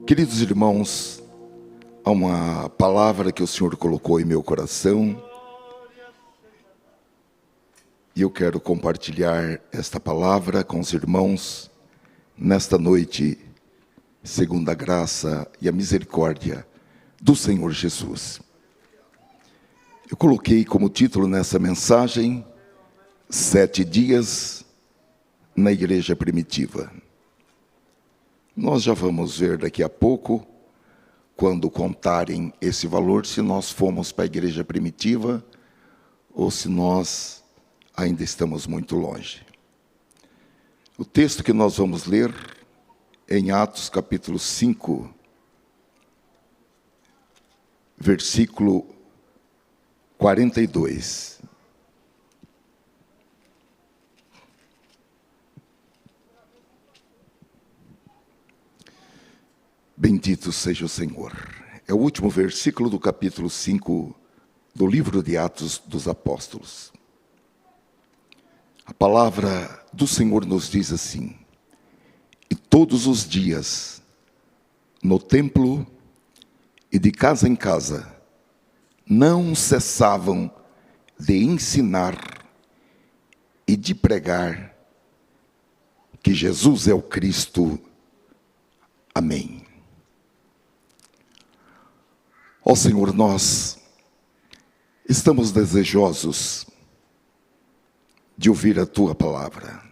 Queridos irmãos, há uma palavra que o Senhor colocou em meu coração e eu quero compartilhar esta palavra com os irmãos nesta noite, segundo a graça e a misericórdia do Senhor Jesus. Eu coloquei como título nessa mensagem, 7 dias na igreja primitiva. Nós já vamos ver daqui a pouco, quando contarem esse valor, se nós fomos para a igreja primitiva ou se nós ainda estamos muito longe. O texto que nós vamos ler é em Atos capítulo 5, versículo 42. Bendito seja o Senhor. É o último versículo do capítulo 5 do livro de Atos dos Apóstolos. A palavra do Senhor nos diz assim: e todos os dias, no templo e de casa em casa, não cessavam de ensinar e de pregar que Jesus é o Cristo. Amém. Ó Senhor, nós estamos desejosos de ouvir a Tua palavra.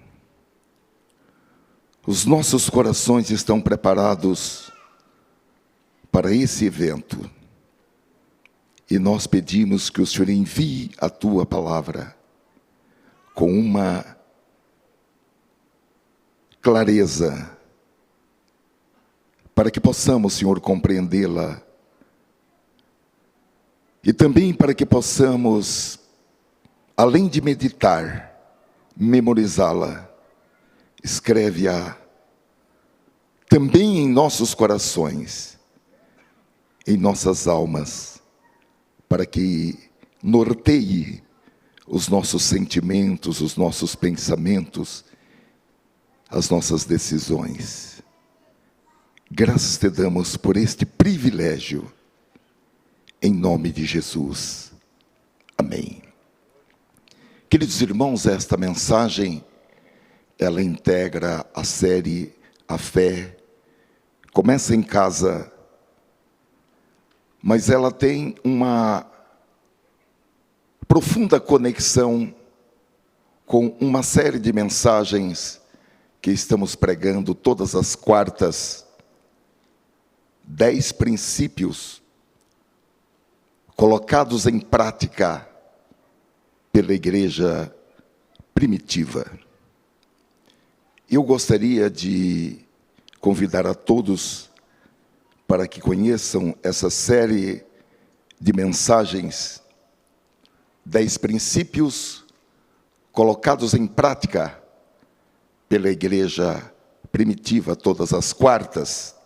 Os nossos corações estão preparados para esse evento. E nós pedimos que o Senhor envie a Tua palavra com uma clareza, para que possamos, Senhor, compreendê-la. E também para que possamos, além de meditar, memorizá-la. Escreve-a também em nossos corações, em nossas almas, para que norteie os nossos sentimentos, os nossos pensamentos, as nossas decisões. Graças te damos por este privilégio, em nome de Jesus. Amém. Queridos irmãos, esta mensagem, ela integra a série A Fé. Começa em casa, mas ela tem uma profunda conexão com uma série de mensagens que estamos pregando todas as quartas. 10 princípios colocados em prática pela igreja primitiva. Eu gostaria de convidar a todos para que conheçam essa série de mensagens, 10 princípios colocados em prática pela igreja primitiva, todas as quartas.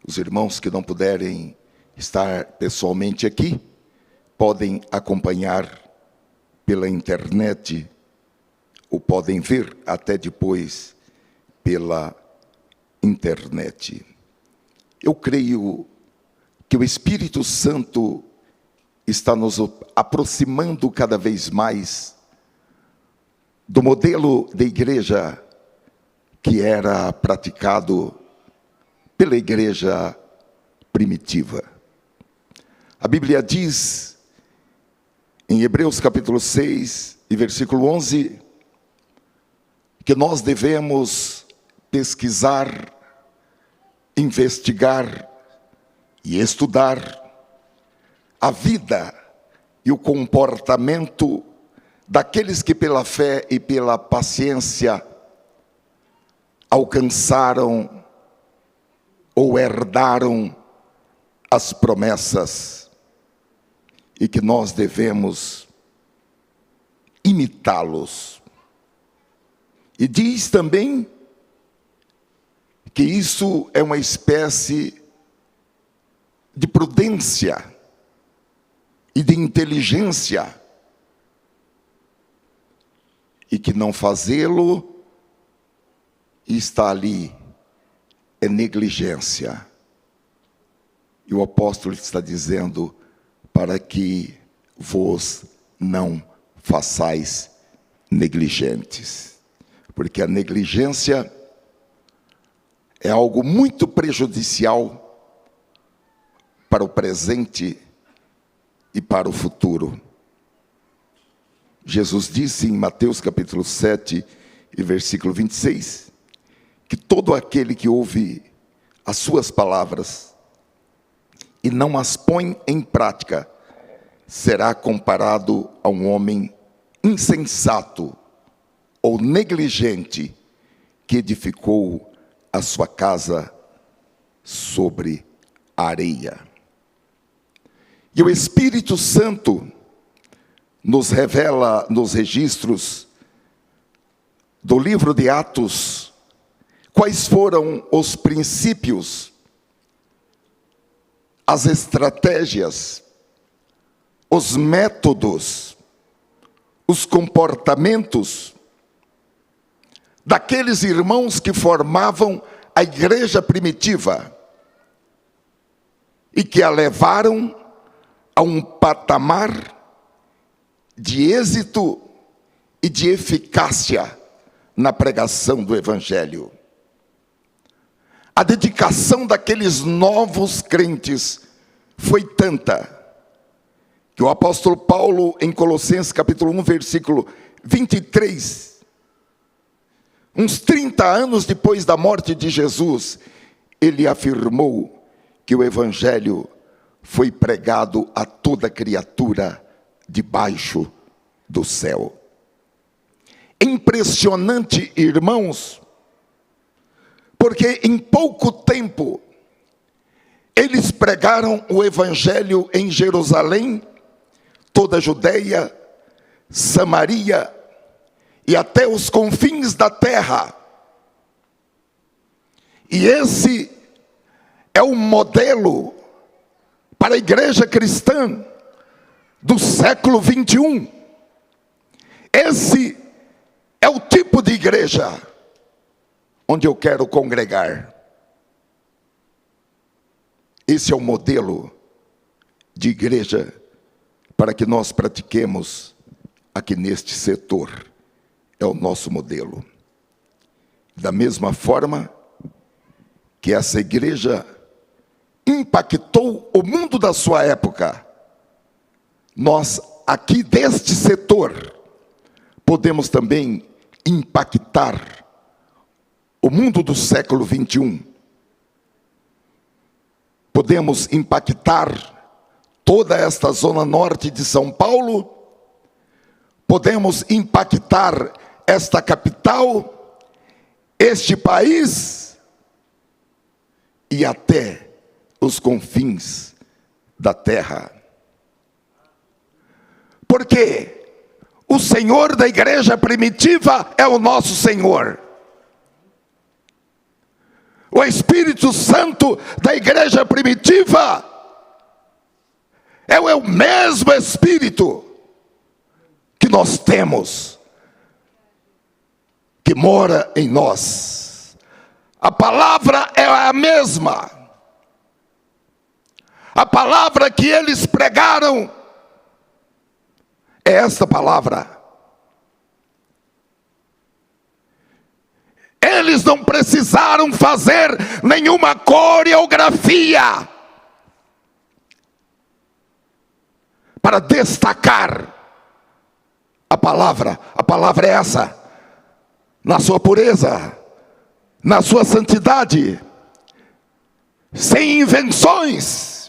Os irmãos que não puderem estar pessoalmente aqui, podem acompanhar pela internet, ou podem ver até depois pela internet. Eu creio que o Espírito Santo está nos aproximando cada vez mais do modelo de igreja que era praticado pela igreja primitiva. A Bíblia diz, em Hebreus capítulo 6 e versículo 11, que nós devemos pesquisar, investigar e estudar a vida e o comportamento daqueles que pela fé e pela paciência alcançaram ou herdaram as promessas, e que nós devemos imitá-los. E diz também que isso é uma espécie de prudência e de inteligência, e que não fazê-lo está ali é negligência, E o apóstolo está dizendo para que vos não façais negligentes. Porque a negligência é algo muito prejudicial para o presente e para o futuro. Jesus disse em Mateus capítulo 7 e versículo 26, que todo aquele que ouve as suas palavras e não as põe em prática, será comparado a um homem insensato ou negligente que edificou a sua casa sobre a areia. E o Espírito Santo nos revela nos registros do livro de Atos quais foram os princípios, as estratégias, os métodos, os comportamentos daqueles irmãos que formavam a igreja primitiva e que a levaram a um patamar de êxito e de eficácia na pregação do Evangelho. A dedicação daqueles novos crentes foi tanta que o apóstolo Paulo, em Colossenses capítulo 1, versículo 23, uns 30 anos depois da morte de Jesus, ele afirmou que o Evangelho foi pregado a toda criatura debaixo do céu. Impressionante, irmãos, porque em pouco tempo eles pregaram o Evangelho em Jerusalém, toda a Judeia, Samaria e até os confins da terra. E esse é o modelo para a igreja cristã do século 21. Esse é o tipo de igreja onde eu quero congregar. Esse é o modelo de igreja para que nós pratiquemos aqui neste setor. É o nosso modelo. Da mesma forma que essa igreja impactou o mundo da sua época, nós aqui deste setor podemos também impactar o mundo do século 21. Podemos impactar toda esta zona norte de São Paulo, podemos impactar esta capital, este país e até os confins da terra. Porque o Senhor da igreja primitiva é o nosso Senhor. O Espírito Santo da igreja primitiva é o mesmo Espírito que nós temos, que mora em nós. A palavra é a mesma. A palavra que eles pregaram é esta palavra. Eles não precisaram fazer nenhuma coreografia para destacar a palavra. A palavra é essa, na sua pureza, na sua santidade, sem invenções,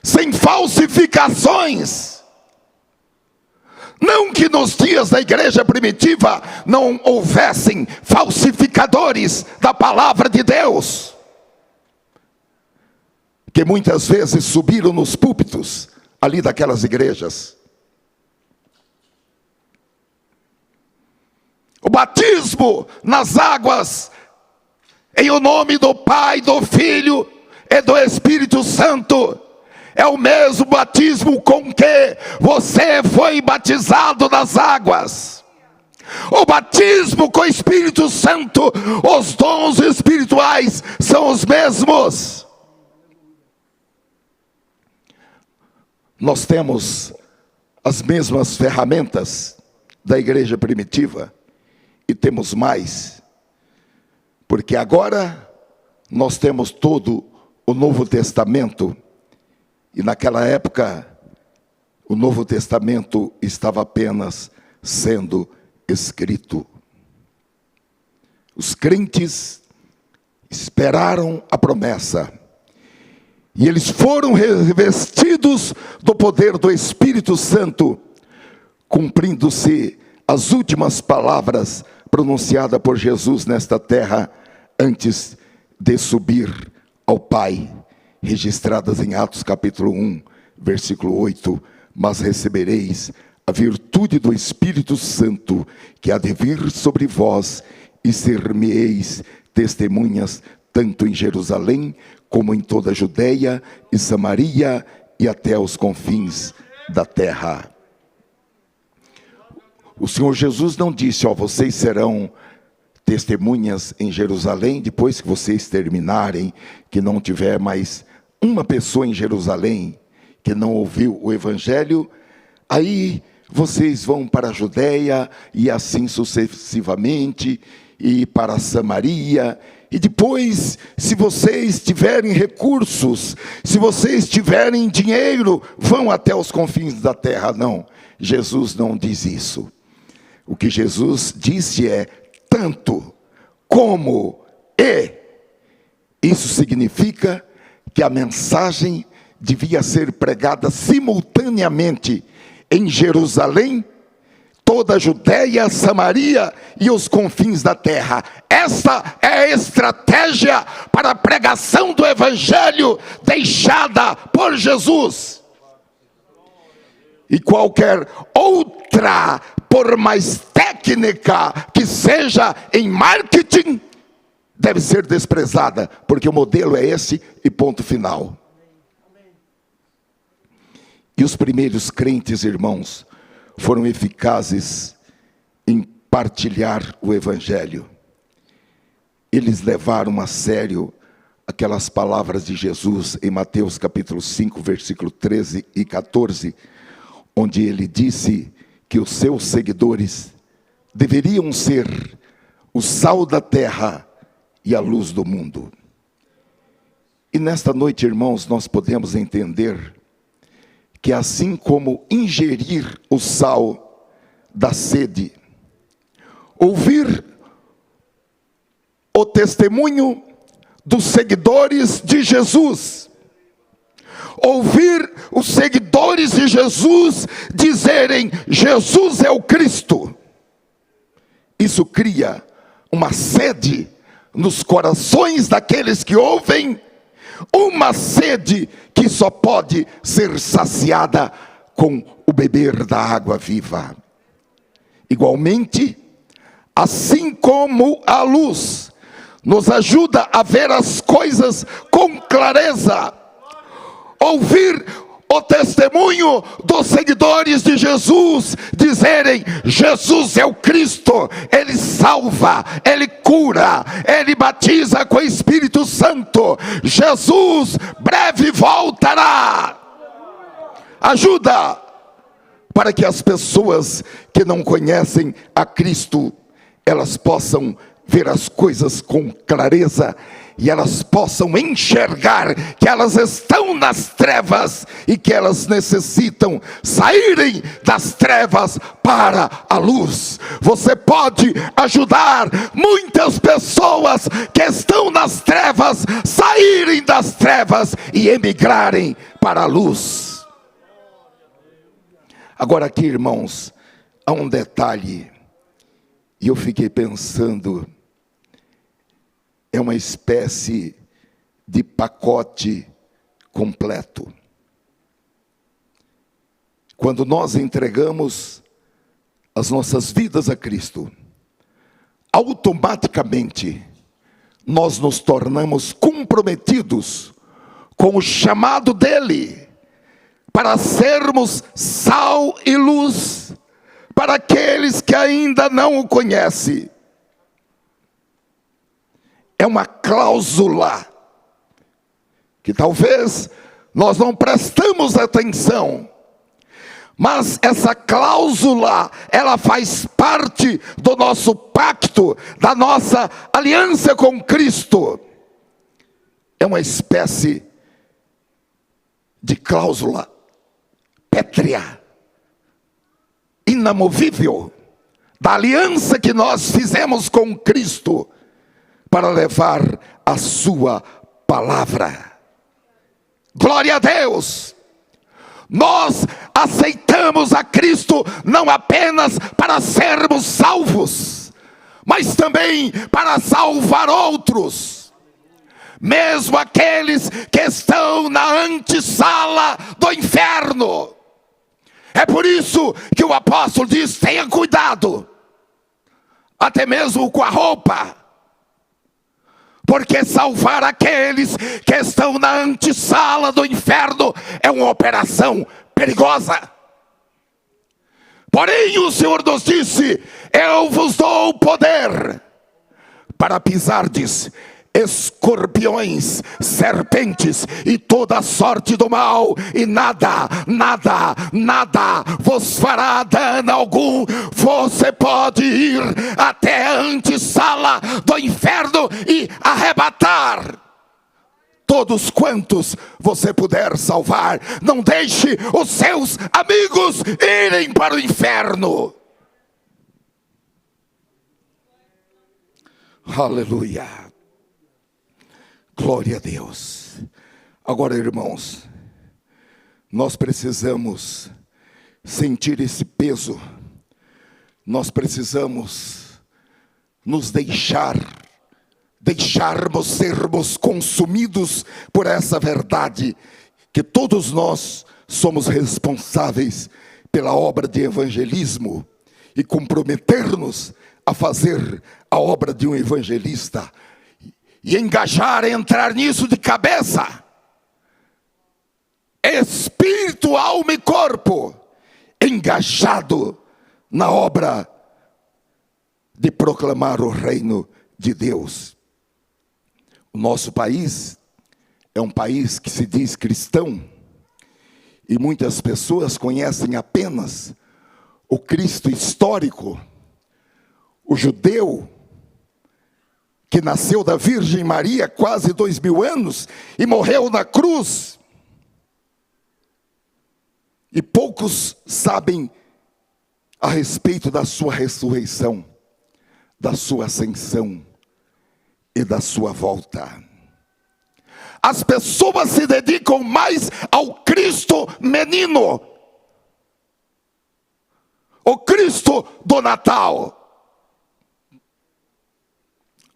sem falsificações. Não que nos dias da igreja primitiva não houvessem falsificadores da palavra de Deus, que muitas vezes subiram nos púlpitos ali daquelas igrejas. O batismo nas águas, em o nome do Pai, do Filho e do Espírito Santo, é o mesmo batismo com que você foi batizado nas águas. O batismo com o Espírito Santo, os dons espirituais são os mesmos. Nós temos as mesmas ferramentas da igreja primitiva e temos mais, porque agora nós temos todo o Novo Testamento, e naquela época o Novo Testamento estava apenas sendo escrito. Os crentes esperaram a promessa, e eles foram revestidos do poder do Espírito Santo, cumprindo-se as últimas palavras pronunciadas por Jesus nesta terra, antes de subir ao Pai, registradas em Atos capítulo 1, versículo 8, mas recebereis a virtude do Espírito Santo, que há de vir sobre vós, e ser-me-eis testemunhas, tanto em Jerusalém, como em toda a Judeia e Samaria, e até os confins da terra. O Senhor Jesus não disse, vocês serão testemunhas em Jerusalém, depois que vocês terminarem, que não tiver mais uma pessoa em Jerusalém que não ouviu o Evangelho, aí vocês vão para a Judeia, e assim sucessivamente, e para a Samaria, e depois, se vocês tiverem recursos, se vocês tiverem dinheiro, vão até os confins da terra. Não, Jesus não diz isso. O que Jesus disse é tanto como e. Isso significa que a mensagem devia ser pregada simultaneamente em Jerusalém, toda a Judeia, Samaria e os confins da terra. Esta é a estratégia para a pregação do Evangelho deixada por Jesus. E qualquer outra, por mais técnica que seja em marketing, deve ser desprezada, porque o modelo é esse e ponto final. E os primeiros crentes, irmãos, foram eficazes em partilhar o Evangelho. Eles levaram a sério aquelas palavras de Jesus em Mateus capítulo 5, versículo 13 e 14, onde ele disse que os seus seguidores deveriam ser o sal da terra e a luz do mundo. E nesta noite, irmãos, nós podemos entender que assim como ingerir o sal da sede, ouvir o testemunho dos seguidores de Jesus, ouvir os seguidores de Jesus dizerem, Jesus é o Cristo, isso cria uma sede nos corações daqueles que ouvem, uma sede que só pode ser saciada com o beber da água viva. Igualmente, assim como a luz nos ajuda a ver as coisas com clareza, ouvir o testemunho dos seguidores de Jesus dizerem, Jesus é o Cristo, Ele salva, Ele cura, Ele batiza com o Espírito Santo, Jesus breve voltará. Ajuda para que as pessoas que não conhecem a Cristo, elas possam ver as coisas com clareza, e elas possam enxergar que elas estão nas trevas, e que elas necessitam saírem das trevas para a luz. Você pode ajudar muitas pessoas que estão nas trevas, saírem das trevas e emigrarem para a luz. Agora aqui, irmãos, há um detalhe, e eu fiquei pensando, é uma espécie de pacote completo. Quando nós entregamos as nossas vidas a Cristo, automaticamente nós nos tornamos comprometidos com o chamado dele, para sermos sal e luz para aqueles que ainda não o conhecem. É uma cláusula que talvez nós não prestamos atenção. Mas essa cláusula, ela faz parte do nosso pacto, da nossa aliança com Cristo. É uma espécie de cláusula pétrea, inamovível, da aliança que nós fizemos com Cristo, para levar a sua palavra. Glória a Deus! Nós aceitamos a Cristo não apenas para sermos salvos, mas também para salvar outros, mesmo aqueles que estão na antessala do inferno. É por isso que o apóstolo diz: tenha cuidado, até mesmo com a roupa, porque salvar aqueles que estão na antessala do inferno é uma operação perigosa. Porém o Senhor nos disse: eu vos dou o poder para pisardes escorpiões, serpentes e toda sorte do mal, e nada vos fará dano algum. Você pode ir até a antessala do inferno e arrebatar todos quantos você puder salvar. Não deixe os seus amigos irem para o inferno. Aleluia. Glória a Deus. Agora, irmãos, nós precisamos sentir esse peso. Nós precisamos nos deixarmos sermos consumidos por essa verdade, que todos nós somos responsáveis pela obra de evangelismo, e comprometer-nos a fazer a obra de um evangelista, e engajar, entrar nisso de cabeça, espírito, alma e corpo, engajado na obra de proclamar o reino de Deus. O nosso país é um país que se diz cristão, e muitas pessoas conhecem apenas o Cristo histórico, o judeu, que nasceu da Virgem Maria quase 2000 anos e morreu na cruz. E poucos sabem a respeito da sua ressurreição, da sua ascensão e da sua volta. As pessoas se dedicam mais ao Cristo menino, o Cristo do Natal.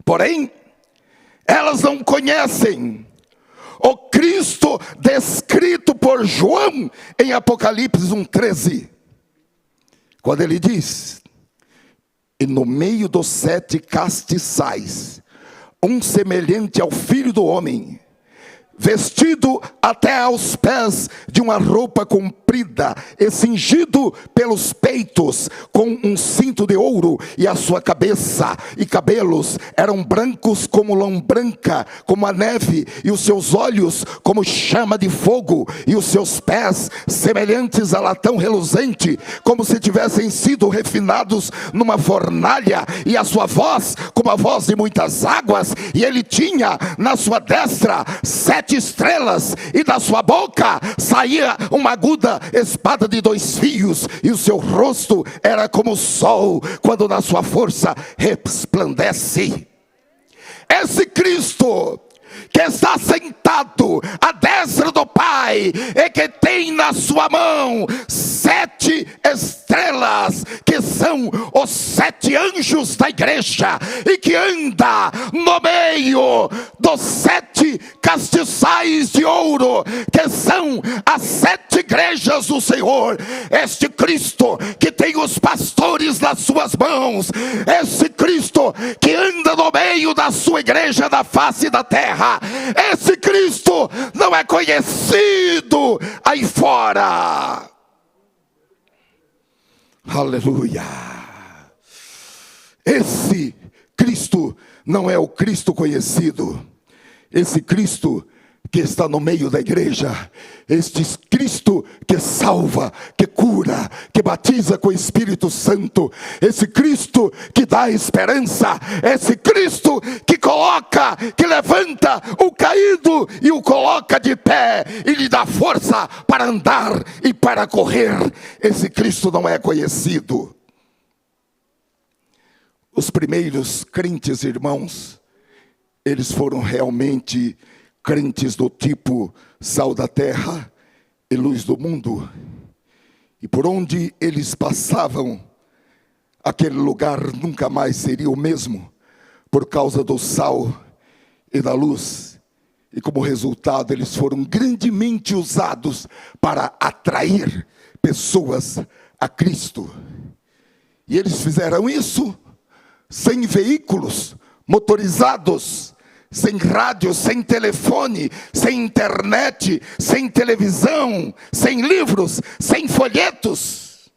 Porém, elas não conhecem o Cristo descrito por João em Apocalipse 1:13, quando ele diz: e no meio dos 7 castiçais, um semelhante ao Filho do Homem, vestido até aos pés de uma roupa comprida e cingido pelos peitos com um cinto de ouro, e a sua cabeça e cabelos eram brancos como lã branca, como a neve, e os seus olhos como chama de fogo, e os seus pés semelhantes a latão reluzente, como se tivessem sido refinados numa fornalha, e a sua voz como a voz de muitas águas. E ele tinha na sua destra 7 estrelas, e da sua boca saía uma aguda espada de 2 fios, e o seu rosto era como o sol quando na sua força resplandece. Esse Cristo que está sentado à destra do Pai, e que tem na sua mão 7 estrelas, que são os 7 anjos da igreja, e que anda no meio dos 7 castiçais de ouro, que são as 7 igrejas do Senhor. Este Cristo que tem os pastores nas suas mãos, esse Cristo que anda no meio da sua igreja na face da terra, esse Cristo não é conhecido aí fora. Aleluia. Esse Cristo não é o Cristo conhecido. Esse Cristo que está no meio da igreja, este Cristo que salva, que cura, que batiza com o Espírito Santo, esse Cristo que dá esperança, esse Cristo que coloca, que levanta o caído e o coloca de pé e lhe dá força para andar e para correr. Esse Cristo não é conhecido. Os primeiros crentes, irmãos, eles foram realmente crentes do tipo sal da terra e luz do mundo. E por onde eles passavam, aquele lugar nunca mais seria o mesmo, por causa do sal e da luz. E como resultado, eles foram grandemente usados para atrair pessoas a Cristo. E eles fizeram isso sem veículos motorizados, sem rádio, sem telefone, sem internet, sem televisão, sem livros, sem folhetos.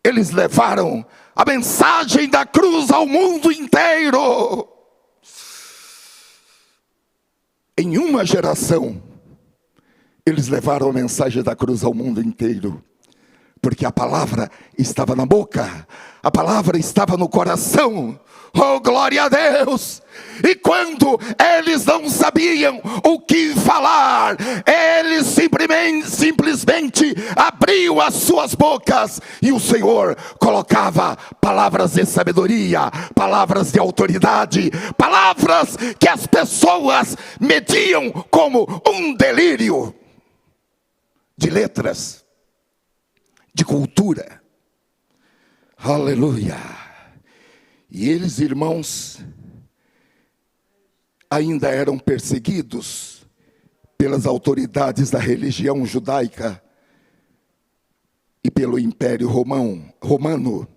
Eles levaram a mensagem da cruz ao mundo inteiro. Em uma geração, eles levaram a mensagem da cruz ao mundo inteiro. Porque a palavra estava na boca, a palavra estava no coração. Oh, glória a Deus! E quando eles não sabiam o que falar, eles simplesmente abriam as suas bocas e o Senhor colocava palavras de sabedoria, palavras de autoridade, palavras que as pessoas mediam como um delírio de letras, de cultura. Aleluia! E eles, irmãos, ainda eram perseguidos pelas autoridades da religião judaica e pelo Império Romano,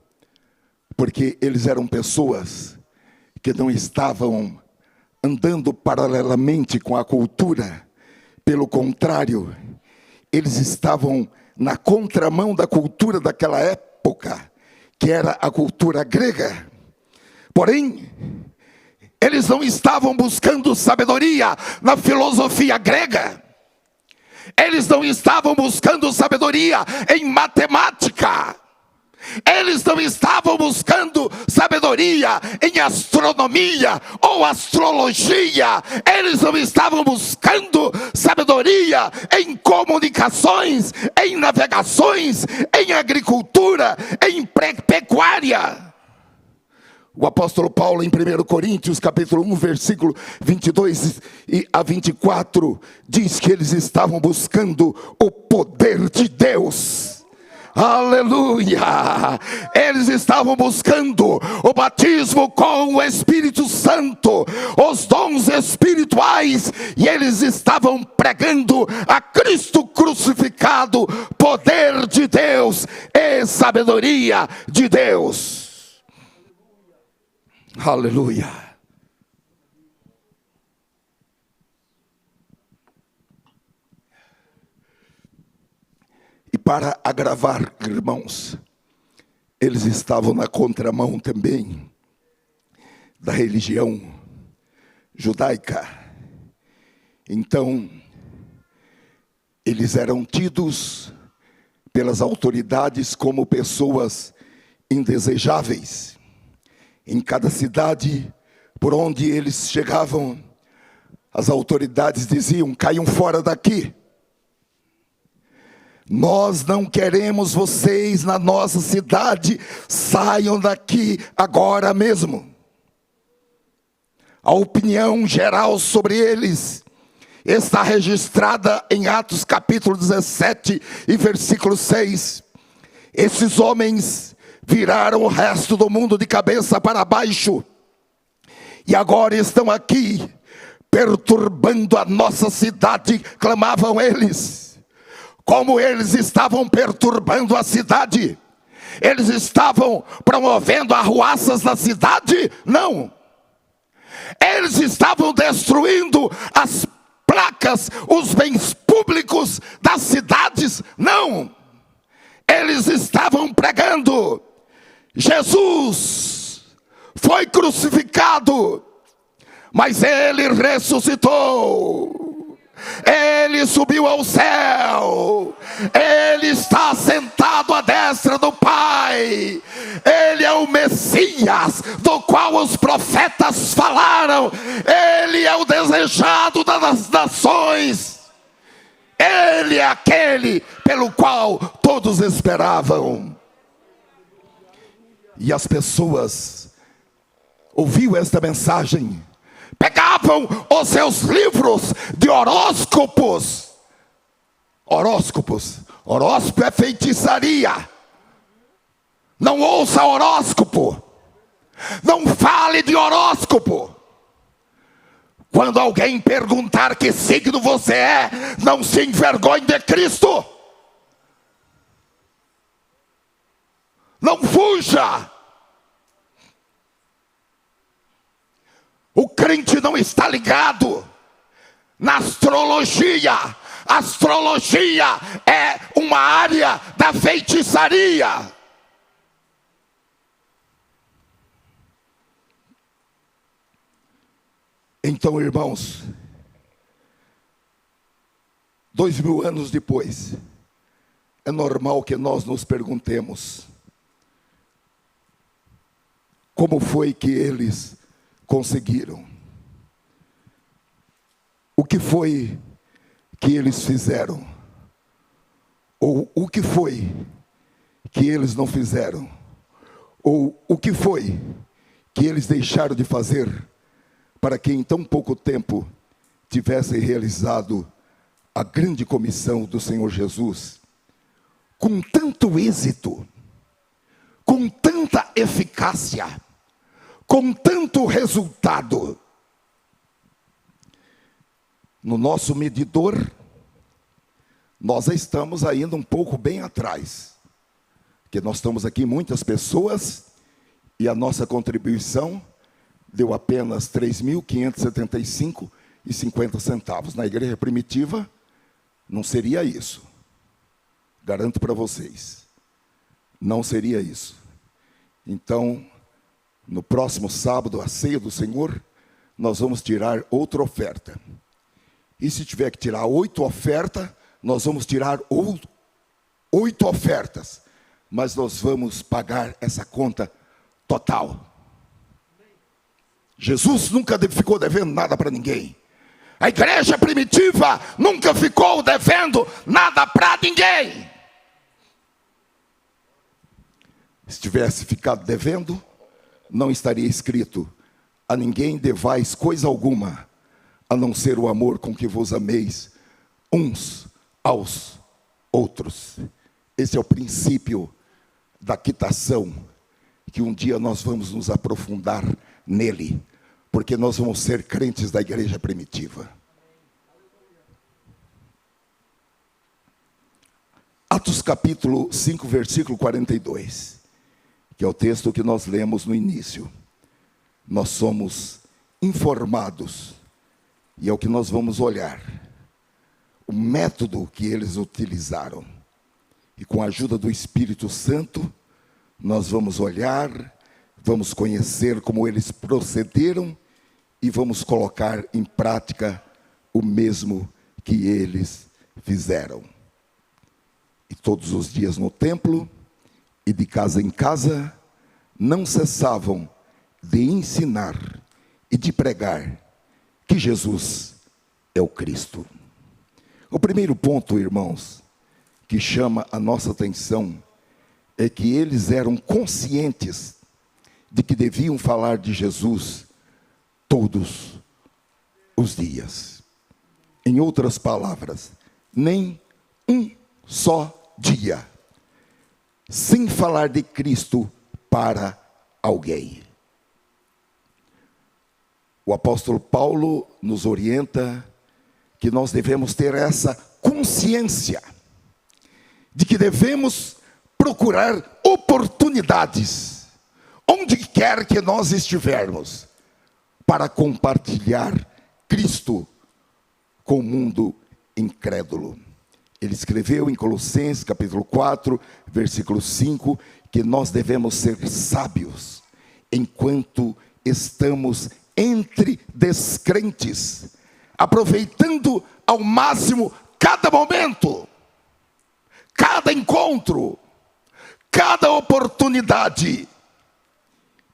porque eles eram pessoas que não estavam andando paralelamente com a cultura. Pelo contrário, eles estavam na contramão da cultura daquela época, que era a cultura grega. Porém, eles não estavam buscando sabedoria na filosofia grega. Eles não estavam buscando sabedoria em matemática. Eles não estavam buscando sabedoria em astronomia ou astrologia. Eles não estavam buscando sabedoria em comunicações, em navegações, em agricultura, em pecuária. O apóstolo Paulo, em 1 Coríntios, capítulo 1, versículo 22 a 24, diz que eles estavam buscando o poder de Deus. Aleluia! Eles estavam buscando o batismo com o Espírito Santo, os dons espirituais, e eles estavam pregando a Cristo crucificado, poder de Deus e sabedoria de Deus. Aleluia. E para agravar, irmãos, eles estavam na contramão também da religião judaica. Então, eles eram tidos pelas autoridades como pessoas indesejáveis. Em cada cidade por onde eles chegavam, as autoridades diziam: caiam fora daqui. Nós não queremos vocês na nossa cidade, saiam daqui agora mesmo. A opinião geral sobre eles está registrada em Atos capítulo 17 e versículo 6. Esses homens viraram o resto do mundo de cabeça para baixo, e agora estão aqui, perturbando a nossa cidade, clamavam eles. Como eles estavam perturbando a cidade? Eles estavam promovendo arruaças na cidade? Não. Eles estavam destruindo as placas, os bens públicos das cidades? Não. Eles estavam pregando: Jesus foi crucificado, mas ele ressuscitou. Ele subiu ao céu, Ele está sentado à destra do Pai. Ele é o Messias do qual os profetas falaram. Ele é o desejado das nações. Ele é aquele pelo qual todos esperavam. E as pessoas ouviam esta mensagem, pegavam os seus livros de horóscopos. Horóscopo é feitiçaria. Não ouça horóscopo. Não fale de horóscopo. Quando alguém perguntar que signo você é, não se envergonhe de Cristo. Não fuja. O crente não está ligado na astrologia. A astrologia é uma área da feitiçaria. Então, irmãos, 2000 anos depois, é normal que nós nos perguntemos: como foi que eles conseguiram? O que foi que eles fizeram? Ou o que foi que eles não fizeram? Ou o que foi que eles deixaram de fazer para que em tão pouco tempo tivessem realizado a grande comissão do Senhor Jesus com tanto êxito, com tanta eficácia, com tanto resultado? No nosso medidor, nós estamos ainda um pouco bem atrás, porque nós estamos aqui muitas pessoas e a nossa contribuição deu apenas R$ 3.575,50. Na igreja primitiva, não seria isso. Garanto para vocês, não seria isso. Então, no próximo sábado, a ceia do Senhor, nós vamos tirar outra oferta. E se tiver que tirar 8 ofertas, nós vamos tirar 8 ofertas. Mas nós vamos pagar essa conta total. Jesus nunca ficou devendo nada para ninguém. A igreja primitiva nunca ficou devendo nada para ninguém. Se tivesse ficado devendo, não estaria escrito: a ninguém devais coisa alguma, a não ser o amor com que vos ameis uns aos outros. Esse é o princípio da quitação, que um dia nós vamos nos aprofundar nele, porque nós vamos ser crentes da igreja primitiva. Atos capítulo 5, versículo 42, que é o texto que nós lemos no início. Nós somos informados, e é o que nós vamos olhar, o método que eles utilizaram. E com a ajuda do Espírito Santo, nós vamos olhar, vamos conhecer como eles procederam e vamos colocar em prática o mesmo que eles fizeram. E todos os dias no templo e de casa em casa, não cessavam de ensinar e de pregar que Jesus é o Cristo. O primeiro ponto, irmãos, que chama a nossa atenção é que eles eram conscientes de que deviam falar de Jesus todos os dias. Em outras palavras, nem um só dia sem falar de Cristo para alguém. O apóstolo Paulo nos orienta que nós devemos ter essa consciência de que devemos procurar oportunidades, onde quer que nós estivermos, para compartilhar Cristo com o mundo incrédulo. Ele escreveu em Colossenses capítulo 4, versículo 5, que nós devemos ser sábios enquanto estamos entre descrentes, aproveitando ao máximo cada momento, cada encontro, cada oportunidade,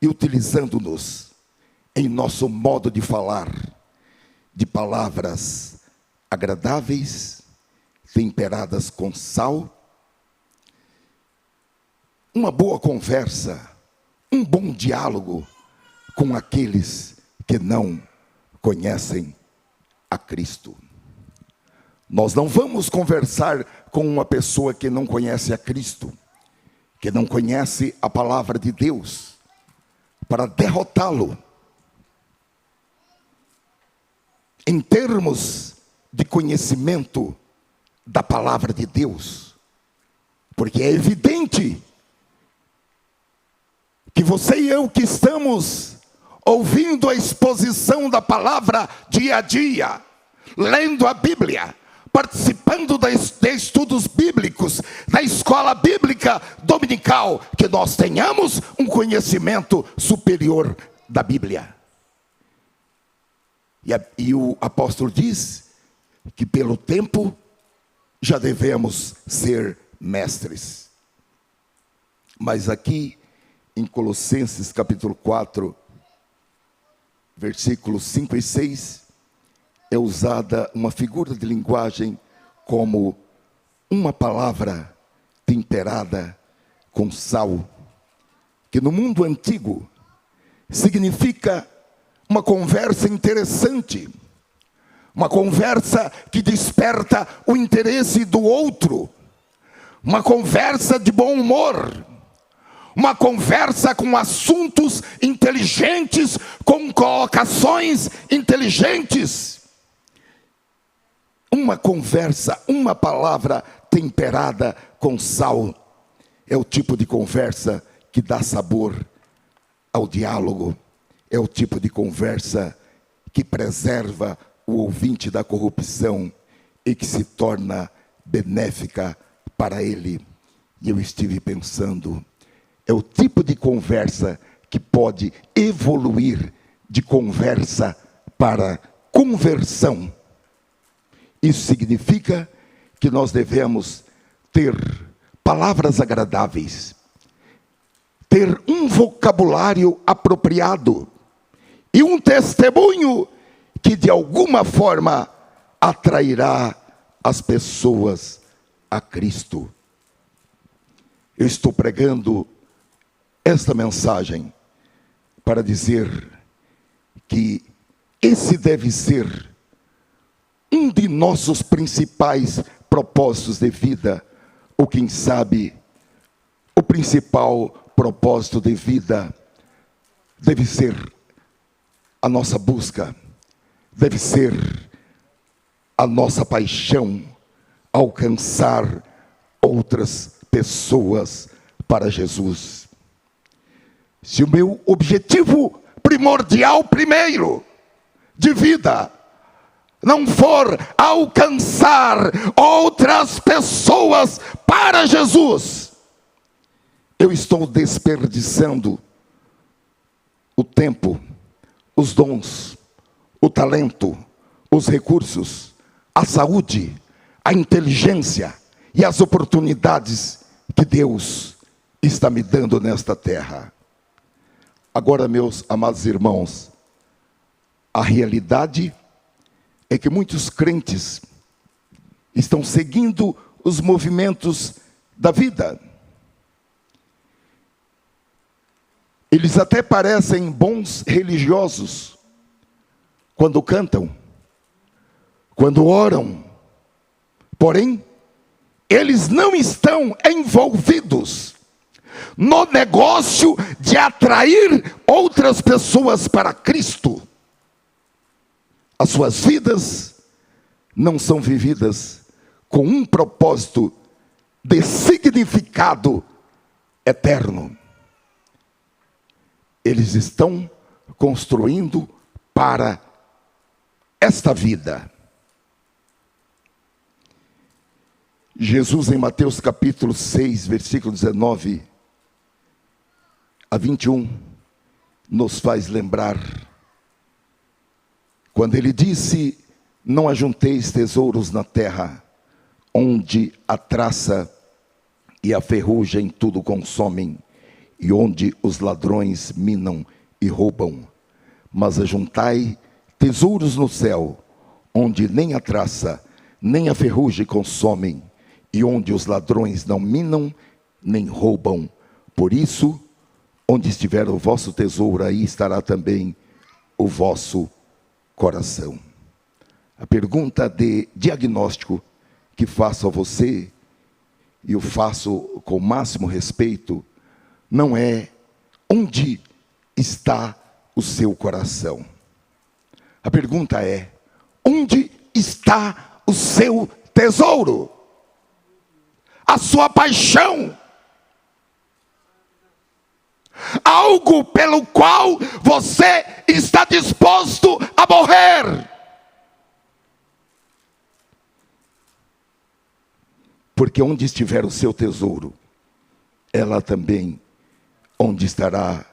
e utilizando-nos em nosso modo de falar, de palavras agradáveis, temperadas com sal, uma boa conversa, um bom diálogo com aqueles que não conhecem a Cristo. Nós não vamos conversar com uma pessoa que não conhece a Cristo, que não conhece a palavra de Deus, para derrotá-lo em termos de conhecimento da palavra de Deus, porque é evidente que você e eu que estamos ouvindo a exposição da palavra dia a dia, lendo a Bíblia, participando de estudos bíblicos, da escola bíblica dominical, que nós tenhamos um conhecimento superior da Bíblia. E o apóstolo diz que pelo tempo já devemos ser mestres. Mas aqui em Colossenses capítulo 4, versículos 5 e 6, é usada uma figura de linguagem como uma palavra temperada com sal, que no mundo antigo significa uma conversa interessante, uma conversa que desperta o interesse do outro, uma conversa de bom humor, uma conversa com assuntos inteligentes, com colocações inteligentes. Uma conversa, uma palavra temperada com sal, é o tipo de conversa que dá sabor ao diálogo, é o tipo de conversa que preserva o ouvinte da corrupção e que se torna benéfica para ele. E eu estive pensando, é o tipo de conversa que pode evoluir de conversa para conversão. Isso significa que nós devemos ter palavras agradáveis, ter um vocabulário apropriado e um testemunho que de alguma forma atrairá as pessoas a Cristo. Eu estou pregando esta mensagem para dizer que esse deve ser um de nossos principais propósitos de vida, ou quem sabe, o principal propósito de vida deve ser a nossa busca, deve ser a nossa paixão, alcançar outras pessoas para Jesus. Se o meu objetivo primordial primeiro de vida não for alcançar outras pessoas para Jesus, eu estou desperdiçando o tempo, os dons, o talento, os recursos, a saúde, a inteligência e as oportunidades que Deus está me dando nesta terra. Agora, meus amados irmãos, a realidade é que muitos crentes estão seguindo os movimentos da vida. Eles até parecem bons religiosos quando cantam, quando oram, porém, eles não estão envolvidos no negócio de atrair outras pessoas para Cristo. As suas vidas não são vividas com um propósito de significado eterno. Eles estão construindo para esta vida. Jesus, em Mateus capítulo 6, versículo 19 a 21, nos faz lembrar, quando ele disse: Não ajunteis tesouros na terra, onde a traça e a ferrugem tudo consomem, e onde os ladrões minam e roubam. Mas ajuntai tesouros no céu, onde nem a traça, nem a ferrugem consomem, e onde os ladrões não minam, nem roubam. Por isso, onde estiver o vosso tesouro, aí estará também o vosso coração. A pergunta de diagnóstico que faço a você, e eu faço com o máximo respeito, não é onde está o seu coração. A pergunta é: onde está o seu tesouro? A sua paixão? Algo pelo qual você está disposto a morrer? Porque onde estiver o seu tesouro, ela também onde estará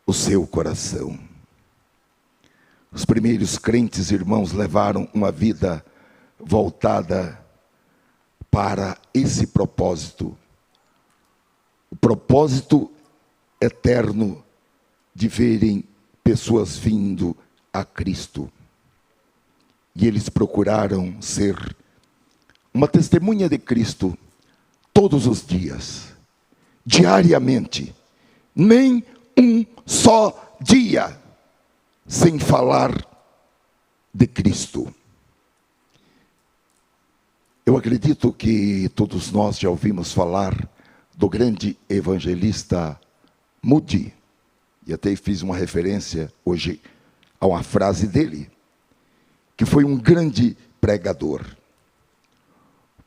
o seu coração. Os primeiros crentes irmãos levaram uma vida voltada para esse propósito. O propósito eterno de verem pessoas vindo a Cristo. E eles procuraram ser uma testemunha de Cristo todos os dias, diariamente, nem um só dia sem falar de Cristo. Eu acredito que todos nós já ouvimos falar do grande evangelista Moody, e até fiz uma referência hoje a uma frase dele, que foi um grande pregador.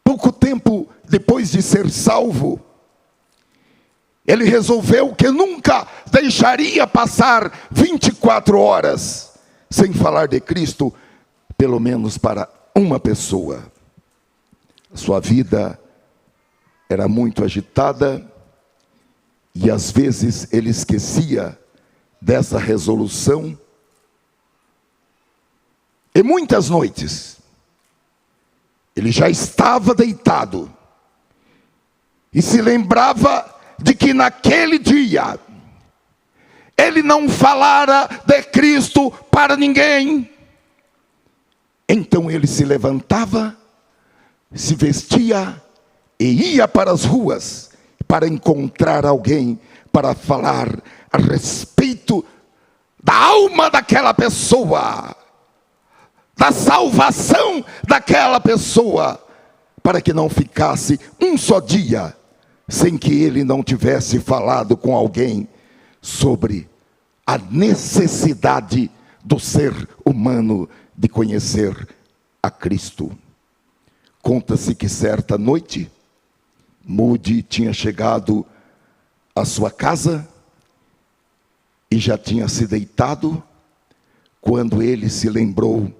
Pouco tempo depois de ser salvo, ele resolveu que nunca deixaria passar 24 horas sem falar de Cristo, pelo menos para uma pessoa. Sua vida era muito agitada, e às vezes ele esquecia dessa resolução. E muitas noites, ele já estava deitado, e se lembrava de que naquele dia, ele não falara de Cristo para ninguém. Então ele se levantava, se vestia e ia para as ruas, para encontrar alguém, para falar a respeito da alma daquela pessoa, da salvação daquela pessoa, para que não ficasse um só dia sem que ele não tivesse falado com alguém sobre a necessidade do ser humano de conhecer a Cristo. Conta-se que certa noite, Moody tinha chegado à sua casa e já tinha se deitado, quando ele se lembrou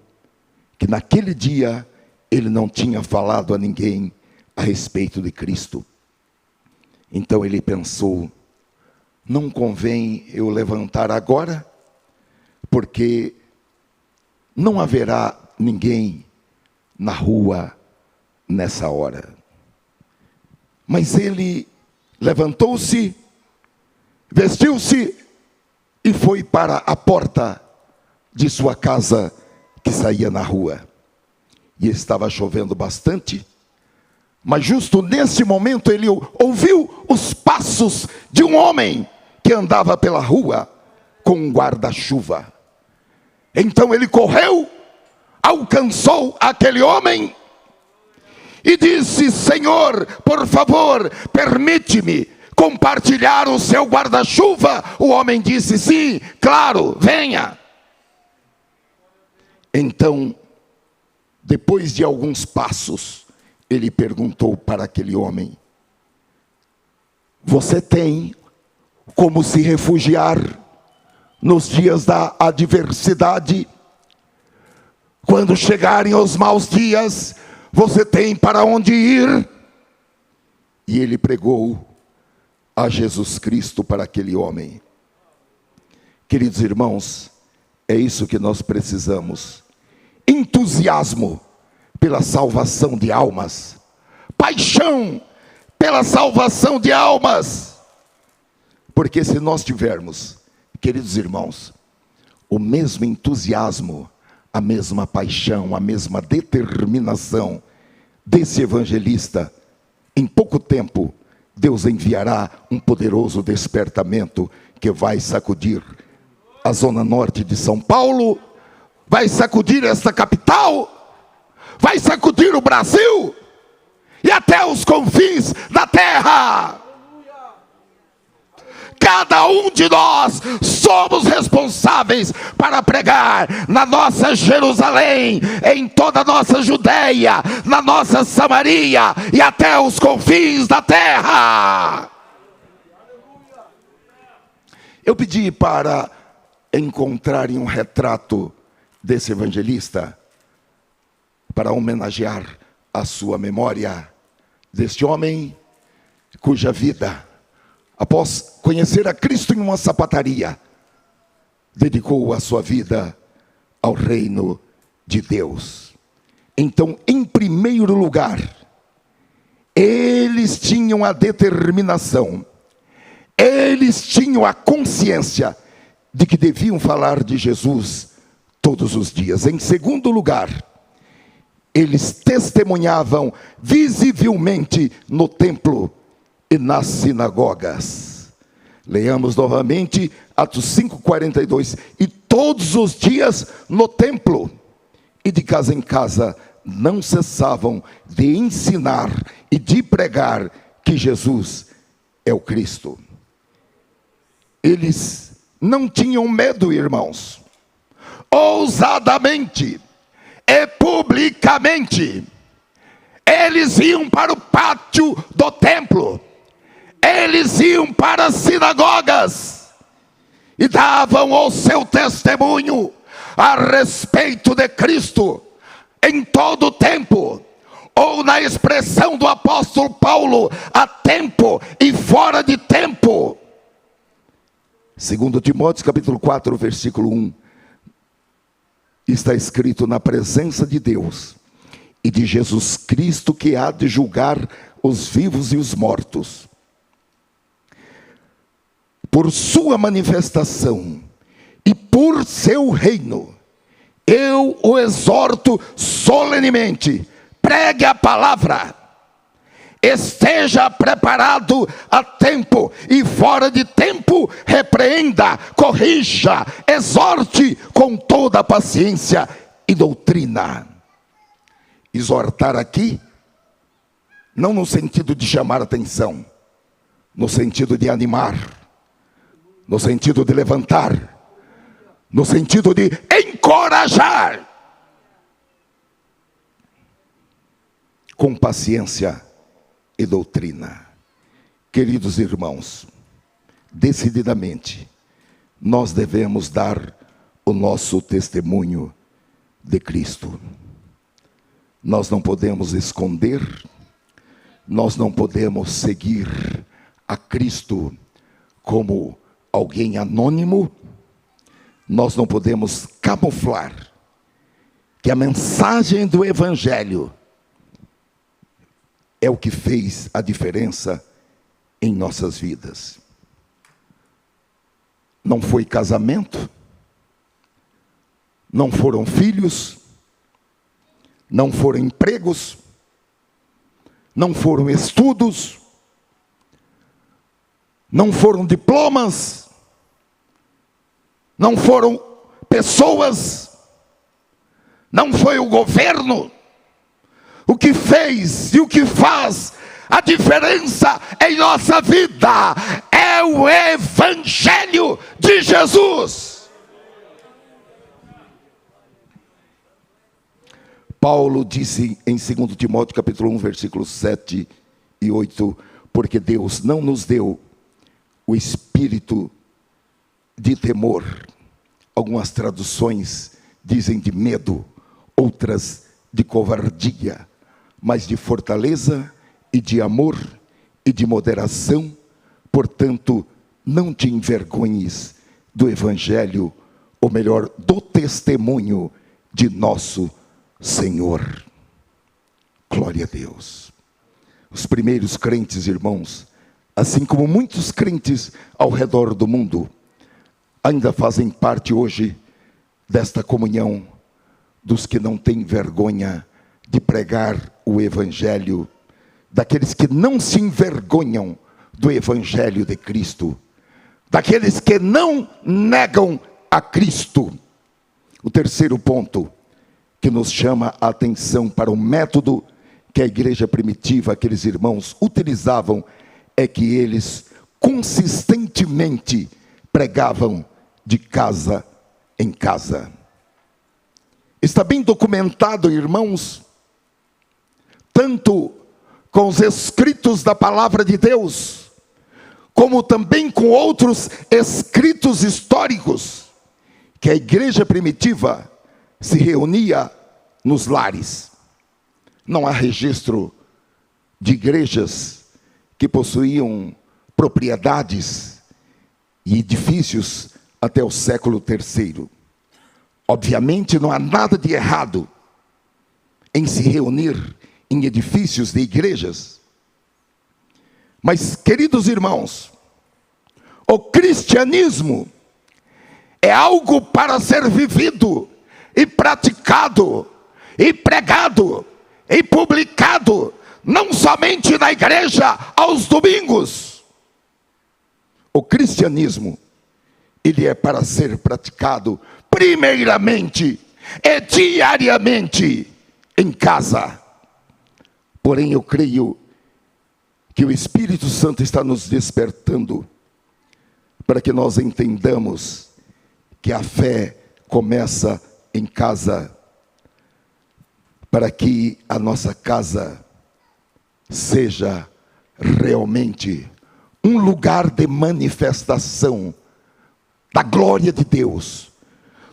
que naquele dia ele não tinha falado a ninguém a respeito de Cristo. Então ele pensou: não convém eu levantar agora, porque não haverá ninguém na rua nessa hora. Mas ele levantou-se, vestiu-se e foi para a porta de sua casa, que saía na rua. E estava chovendo bastante, mas justo nesse momento ele ouviu os passos de um homem que andava pela rua com um guarda-chuva. Então ele correu, alcançou aquele homem e disse: Senhor, por favor, permite-me compartilhar o seu guarda-chuva. O homem disse: sim, claro, venha. Então, depois de alguns passos, ele perguntou para aquele homem: você tem como se refugiar nos dias da adversidade? Quando chegarem os maus dias, você tem para onde ir? E ele pregou a Jesus Cristo para aquele homem. Queridos irmãos, é isso que nós precisamos: entusiasmo pela salvação de almas, paixão pela salvação de almas. Porque se nós tivermos, queridos irmãos, o mesmo entusiasmo, a mesma paixão, a mesma determinação desse evangelista, em pouco tempo, Deus enviará um poderoso despertamento que vai sacudir a zona norte de São Paulo, vai sacudir esta capital, vai sacudir o Brasil e até os confins da terra. Cada um de nós somos responsáveis para pregar na nossa Jerusalém, em toda a nossa Judeia, na nossa Samaria e até os confins da terra. Eu pedi para encontrarem um retrato desse evangelista, para homenagear a sua memória, deste homem cuja vida, após conhecer a Cristo em uma sapataria, dedicou a sua vida ao reino de Deus. Então, em primeiro lugar, eles tinham a determinação, eles tinham a consciência de que deviam falar de Jesus todos os dias. Em segundo lugar, eles testemunhavam visivelmente no templo e nas sinagogas. Leamos novamente Atos 5:42. E todos os dias no templo e de casa em casa não cessavam de ensinar e de pregar que Jesus é o Cristo. Eles não tinham medo, irmãos. Ousadamente e publicamente, eles iam para o pátio do templo, eles iam para as sinagogas e davam o seu testemunho a respeito de Cristo em todo o tempo, ou na expressão do apóstolo Paulo, a tempo e fora de tempo. 2 Timóteo capítulo 4, versículo 1, está escrito: na presença de Deus e de Jesus Cristo, que há de julgar os vivos e os mortos, por sua manifestação e por seu reino, eu o exorto solenemente: pregue a palavra, esteja preparado a tempo e fora de tempo, repreenda, corrija, exorte com toda a paciência e doutrina. Exortar aqui, não no sentido de chamar atenção, no sentido de animar, no sentido de levantar, no sentido de encorajar, com paciência e doutrina. Queridos irmãos, decididamente, nós devemos dar o nosso testemunho de Cristo. Nós não podemos esconder, nós não podemos seguir a Cristo como alguém anônimo, nós não podemos camuflar que a mensagem do Evangelho é o que fez a diferença em nossas vidas. Não foi casamento, não foram filhos, não foram empregos, não foram estudos, não foram diplomas, não foram pessoas, não foi o governo. O que fez e o que faz a diferença em nossa vida é o Evangelho de Jesus. Paulo disse em 2 Timóteo capítulo 1, versículos 7 e 8, porque Deus não nos deu o espírito de temor. Algumas traduções dizem de medo, outras de covardia, mas de fortaleza e de amor e de moderação. Portanto, não te envergonhes do Evangelho, ou melhor, do testemunho de nosso Senhor. Glória a Deus. Os primeiros crentes, irmãos, assim como muitos crentes ao redor do mundo, ainda fazem parte hoje desta comunhão dos que não têm vergonha de pregar o Evangelho, daqueles que não se envergonham do Evangelho de Cristo, daqueles que não negam a Cristo. O terceiro ponto que nos chama a atenção para o método que a igreja primitiva, aqueles irmãos, utilizavam, é que eles consistentemente pregavam de casa em casa. Está bem documentado, irmãos, tanto com os escritos da palavra de Deus, como também com outros escritos históricos, que a igreja primitiva se reunia nos lares. Não há registro de igrejas que possuíam propriedades e edifícios até o século III. Obviamente não há nada de errado em se reunir em edifícios de igrejas. Mas, queridos irmãos, o cristianismo é algo para ser vivido e praticado e pregado e publicado, não somente na igreja aos domingos. O cristianismo, ele é para ser praticado primeiramente e diariamente em casa. Porém, eu creio que o Espírito Santo está nos despertando para que nós entendamos que a fé começa em casa, para que a nossa casa seja realmente um lugar de manifestação da glória de Deus,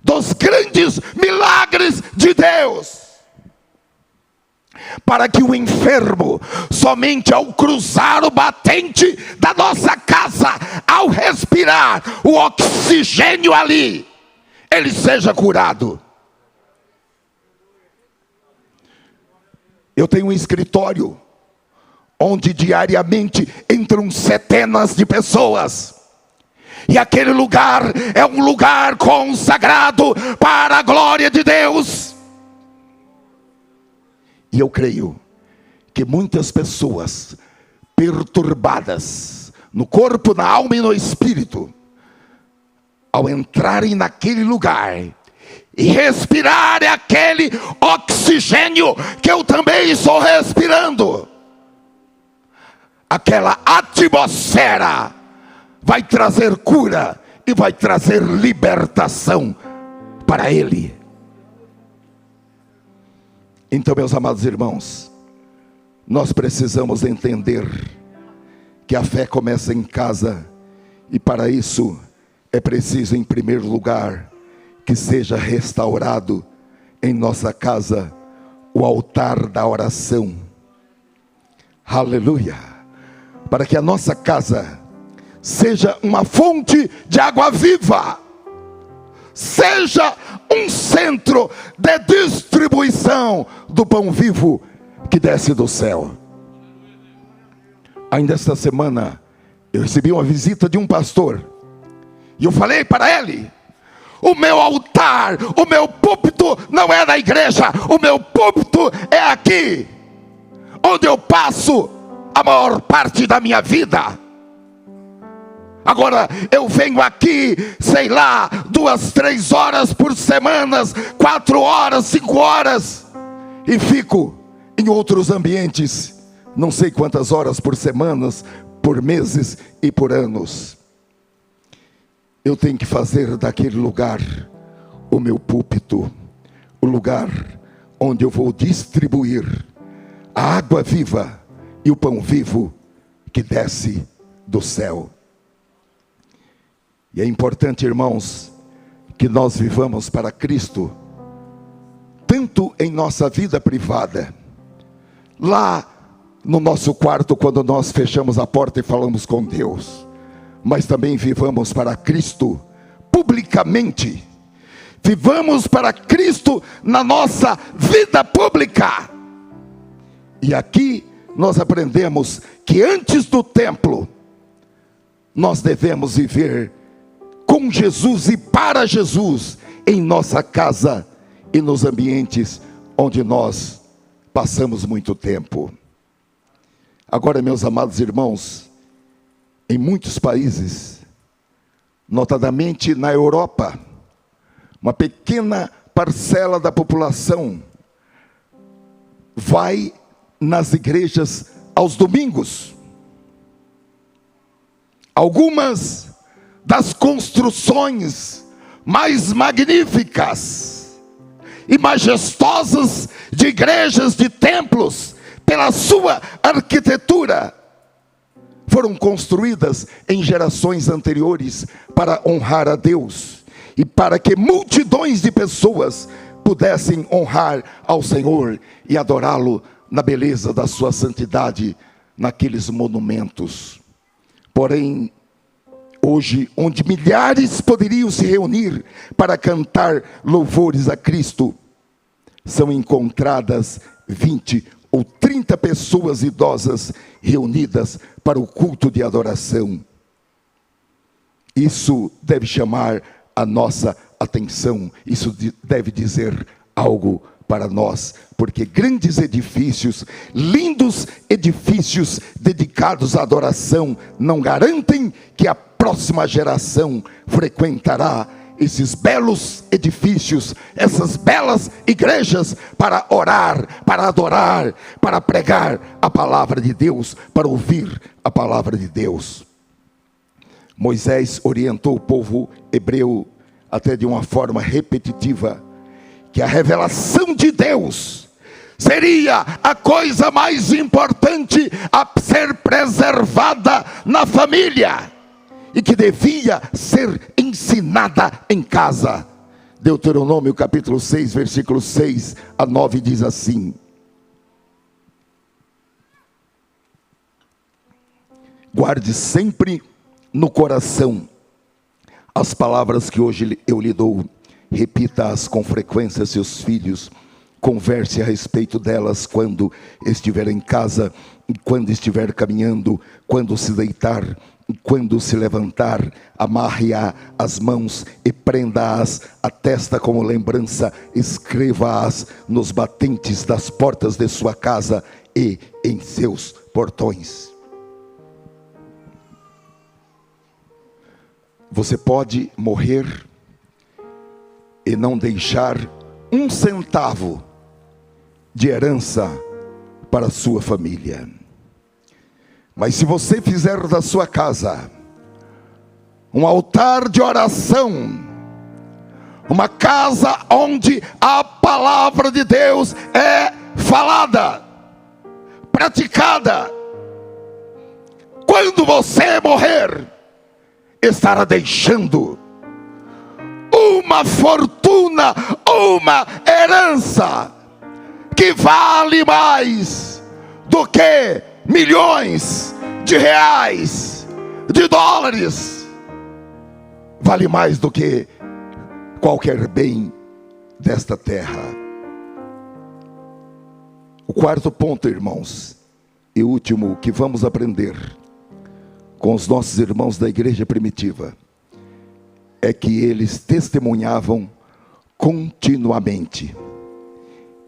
dos grandes milagres de Deus, para que o enfermo, somente ao cruzar o batente da nossa casa, ao respirar o oxigênio ali, ele seja curado. Eu tenho um escritório onde diariamente entram centenas de pessoas, e aquele lugar é um lugar consagrado para a glória de Deus. E eu creio que muitas pessoas perturbadas no corpo, na alma e no espírito, ao entrarem naquele lugar e respirarem aquele oxigênio que eu também estou respirando, aquela atmosfera vai trazer cura e vai trazer libertação para ele. Então, meus amados irmãos, nós precisamos entender que a fé começa em casa, e para isso é preciso, em primeiro lugar, que seja restaurado em nossa casa o altar da oração. Aleluia! Para que a nossa casa seja uma fonte de água viva, seja um centro de distribuição do pão vivo que desce do céu. Ainda esta semana eu recebi uma visita de um pastor, e eu falei para ele: o meu altar, o meu púlpito não é na igreja, o meu púlpito é aqui, onde eu passo a maior parte da minha vida. Agora eu venho aqui, sei lá, 2, 3 horas por semana, 4 horas, 5 horas, e fico em outros ambientes, não sei quantas horas por semana, por meses e por anos. Eu tenho que fazer daquele lugar o meu púlpito, o lugar onde eu vou distribuir a água viva e o pão vivo que desce do céu. E é importante, irmãos, que nós vivamos para Cristo, tanto em nossa vida privada, lá no nosso quarto, quando nós fechamos a porta e falamos com Deus, mas também vivamos para Cristo publicamente, Vivamos para Cristo na nossa vida pública. E aqui nós aprendemos que antes do templo, nós devemos viver com Jesus e para Jesus em nossa casa e nos ambientes onde nós passamos muito tempo. Agora, meus amados irmãos, em muitos países, notadamente na Europa, uma pequena parcela da população vai nas igrejas aos domingos. Algumas das construções mais magníficas e majestosas de igrejas, de templos, pela sua arquitetura, foram construídas em gerações anteriores para honrar a Deus e para que multidões de pessoas pudessem honrar ao Senhor e adorá-lo na beleza da sua santidade naqueles monumentos. Porém, hoje, onde milhares poderiam se reunir para cantar louvores a Cristo, são encontradas 20 ou 30 pessoas idosas reunidas para o culto de adoração. Isso deve chamar a nossa atenção, isso deve dizer algo para nós, porque grandes edifícios, lindos edifícios dedicados à adoração, não garantem que a próxima geração frequentará esses belos edifícios, essas belas igrejas, para orar, para adorar, para pregar a palavra de Deus, para ouvir a palavra de Deus. Moisés orientou o povo hebreu, até de uma forma repetitiva, que a revelação de Deus seria a coisa mais importante a ser preservada na família, e que devia ser ensinada em casa. Deuteronômio capítulo 6, versículos 6 a 9 diz assim: guarde sempre no coração as palavras que hoje eu lhe dou, repita-as com frequência a seus filhos, converse a respeito delas quando estiver em casa, quando estiver caminhando, quando se deitar, quando se levantar, amarre-a as mãos e prenda-as à testa como lembrança, escreva-as nos batentes das portas de sua casa e em seus portões. Você pode morrer e não deixar um centavo de herança para a sua família. Mas se você fizer da sua casa um altar de oração, uma casa onde a palavra de Deus é falada, praticada, quando você morrer, estará deixando uma fortuna, uma herança que vale mais do que milhões de reais, de dólares, vale mais do que qualquer bem desta terra. O quarto ponto, irmãos, e último que vamos aprender com os nossos irmãos da igreja primitiva, é que eles testemunhavam continuamente.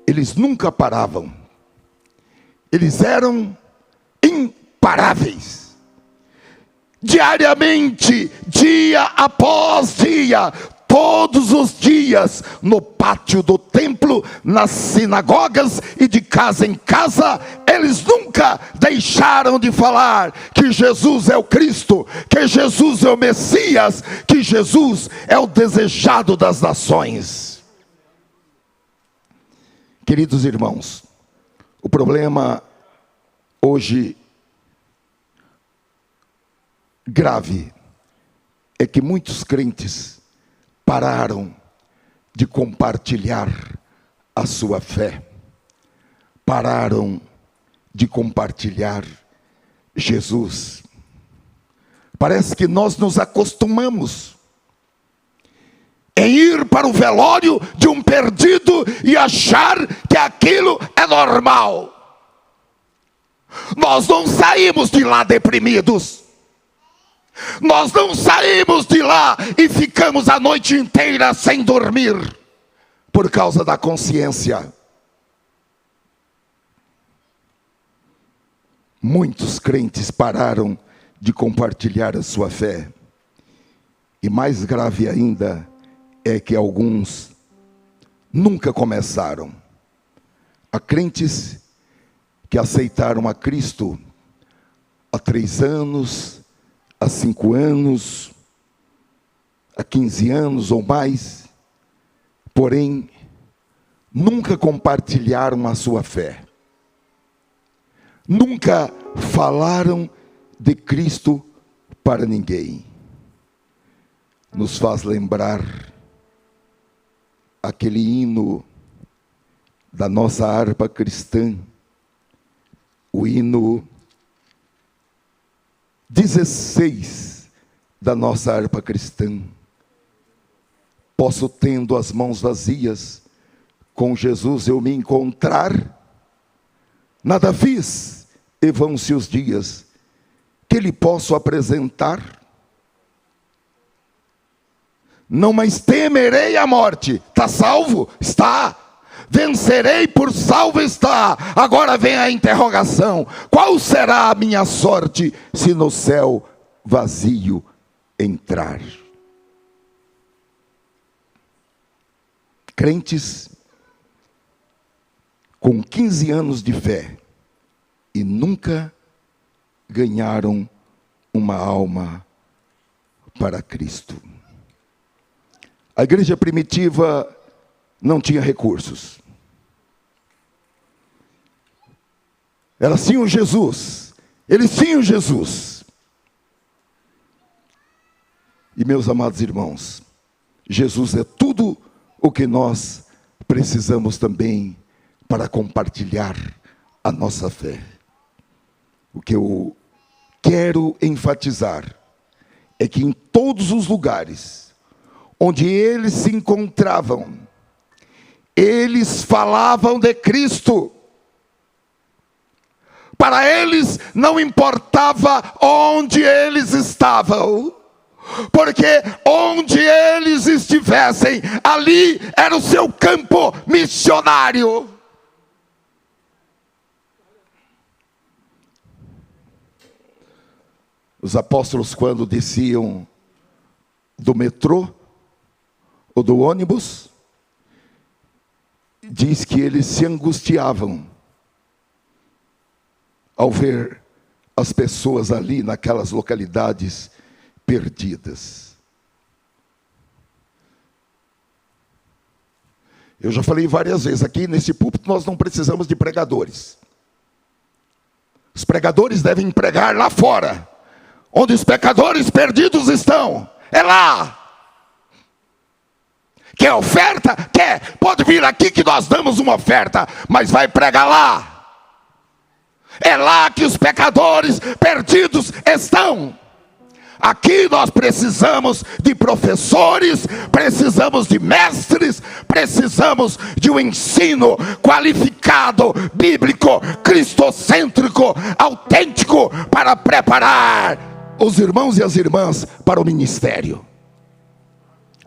Eles nunca paravam. Eles eram imparáveis. Diariamente, dia após dia, todos os dias, no pátio do templo, nas sinagogas e de casa em casa, eles nunca deixaram de falar que Jesus é o Cristo, que Jesus é o Messias, que Jesus é o desejado das nações. Queridos irmãos, o problema hoje grave é que muitos crentes pararam de compartilhar a sua fé, pararam de compartilhar Jesus. Parece que nós nos acostumamos em ir para o velório de um perdido e achar que aquilo é normal. Nós não saímos de lá deprimidos. Nós não saímos de lá e ficamos a noite inteira sem dormir por causa da consciência. Muitos crentes pararam de compartilhar a sua fé. E mais grave ainda é que alguns nunca começaram. Há crentes que aceitaram a Cristo há 3 anos, há 5 anos, há 15 anos ou mais, porém, nunca compartilharam a sua fé. Nunca falaram de Cristo para ninguém. Nos faz lembrar aquele hino da nossa harpa cristã, o hino 16 da nossa harpa cristã. Posso, tendo as mãos vazias, com Jesus eu me encontrar. Nada fiz, e vão-se os dias, que lhe posso apresentar. Não mais temerei a morte. Está salvo? Está. Vencerei por salvo está. Agora vem a interrogação: qual será a minha sorte se no céu vazio entrar? Crentes com 15 anos de fé e nunca ganharam uma alma para Cristo. A igreja primitiva não tinha recursos. Elas tinham Jesus. Eles tinham Jesus. E meus amados irmãos, Jesus é tudo o que nós precisamos também para compartilhar a nossa fé. O que eu quero enfatizar é que em todos os lugares onde eles se encontravam, eles falavam de Cristo. Para eles não importava onde eles estavam, porque onde eles estivessem, ali era o seu campo missionário. Os apóstolos, quando desciam do metrô ou do ônibus, diz que eles se angustiavam ao ver as pessoas ali naquelas localidades perdidas. Eu já falei várias vezes, aqui nesse púlpito nós não precisamos de pregadores. Os pregadores devem pregar lá fora, onde os pecadores perdidos estão. É lá. Quer oferta? Quer? Pode vir aqui que nós damos uma oferta, mas vai pregar lá. É lá que os pecadores perdidos estão. Aqui nós precisamos de professores, precisamos de mestres, precisamos de um ensino qualificado, bíblico, cristocêntrico, autêntico, para preparar os irmãos e as irmãs para o ministério.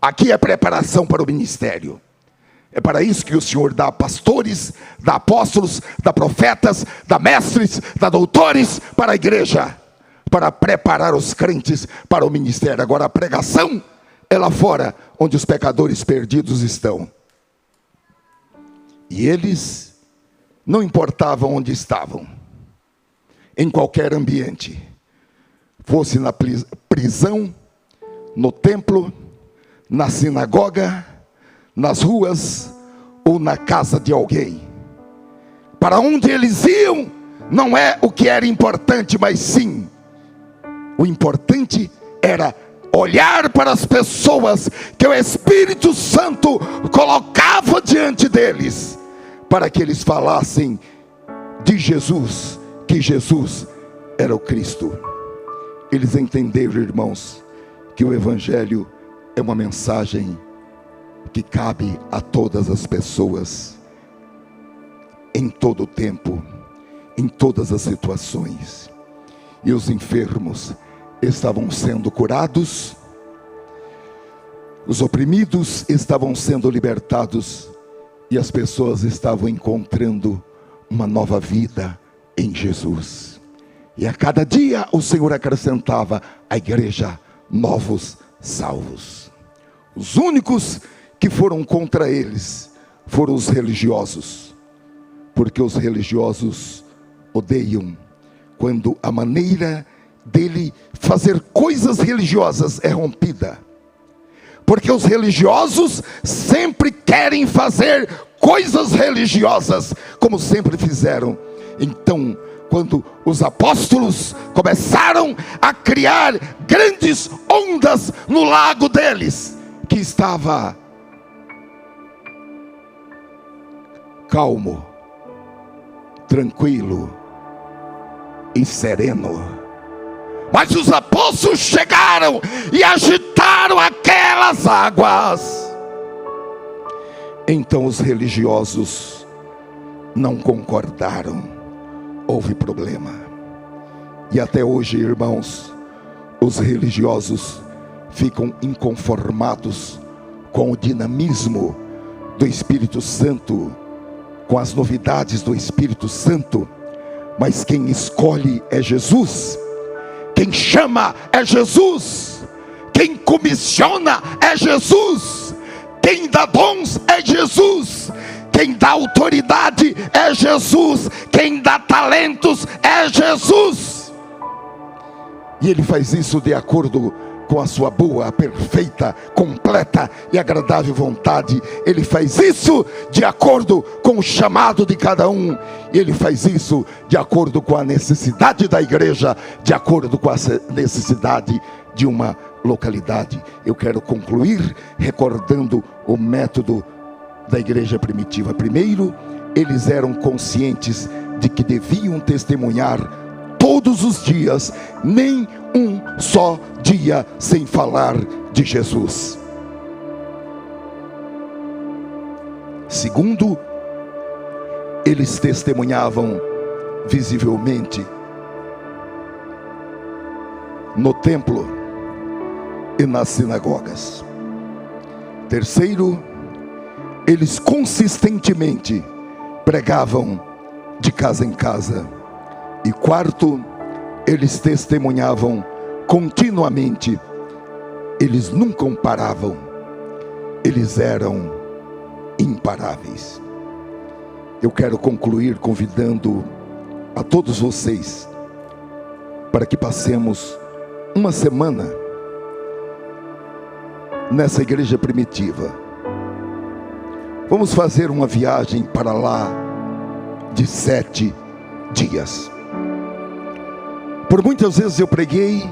Aqui é preparação para o ministério. É para isso que o Senhor dá pastores, dá apóstolos, dá profetas, dá mestres, dá doutores para a igreja, para preparar os crentes para o ministério. Agora a pregação é lá fora, onde os pecadores perdidos estão. E eles não importavam onde estavam, em qualquer ambiente, fosse na prisão, no templo, na sinagoga, nas ruas ou na casa de alguém. Para onde eles iam não é o que era importante, mas sim, o importante era olhar para as pessoas que o Espírito Santo colocava diante deles, para que eles falassem de Jesus, que Jesus era o Cristo. Eles entenderam, irmãos, que o Evangelho é uma mensagem que cabe a todas as pessoas, em todo o tempo, em todas as situações. E os enfermos estavam sendo curados, os oprimidos estavam sendo libertados, e as pessoas estavam encontrando uma nova vida em Jesus. E a cada dia o Senhor acrescentava à igreja novos salvos. Os únicos que foram contra eles foram os religiosos, porque os religiosos odeiam quando a maneira dele fazer coisas religiosas é rompida, porque os religiosos sempre querem fazer coisas religiosas, como sempre fizeram. Então, quando os apóstolos começaram a criar grandes ondas no lago deles, que estava calmo, tranquilo e sereno, mas os apóstolos chegaram e agitaram aquelas águas. Então os religiosos não concordaram, houve problema. E até hoje, irmãos, os religiosos ficam inconformados com o dinamismo do Espírito Santo, com as novidades do Espírito Santo. Mas quem escolhe é Jesus, quem chama é Jesus, quem comissiona é Jesus, quem dá dons é Jesus, quem dá autoridade é Jesus, quem dá talentos é Jesus. E Ele faz isso de acordo com a sua boa, perfeita, completa e agradável vontade. Ele faz isso de acordo com o chamado de cada um. Ele faz isso de acordo com a necessidade da igreja, de acordo com a necessidade de uma localidade. Eu quero concluir recordando o método da igreja primitiva. Primeiro, eles eram conscientes de que deviam testemunhar todos os dias, nem um só dia sem falar de Jesus. Segundo, eles testemunhavam visivelmente no templo e nas sinagogas. Terceiro, eles consistentemente pregavam de casa em casa. E quarto, eles testemunhavam continuamente. Eles nunca paravam. Eles eram imparáveis. Eu quero concluir convidando a todos vocês para que passemos uma semana nessa igreja primitiva. Vamos fazer uma viagem para lá de 7 dias. Por muitas vezes eu preguei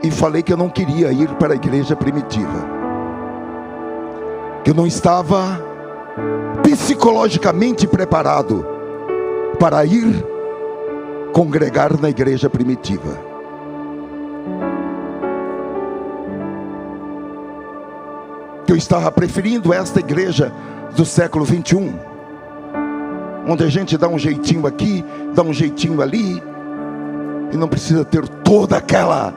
e falei que eu não queria ir para a igreja primitiva, que eu não estava psicologicamente preparado para ir congregar na igreja primitiva. Que eu estava preferindo esta igreja do século 21, onde a gente dá um jeitinho aqui, dá um jeitinho ali, e não precisa ter toda aquela.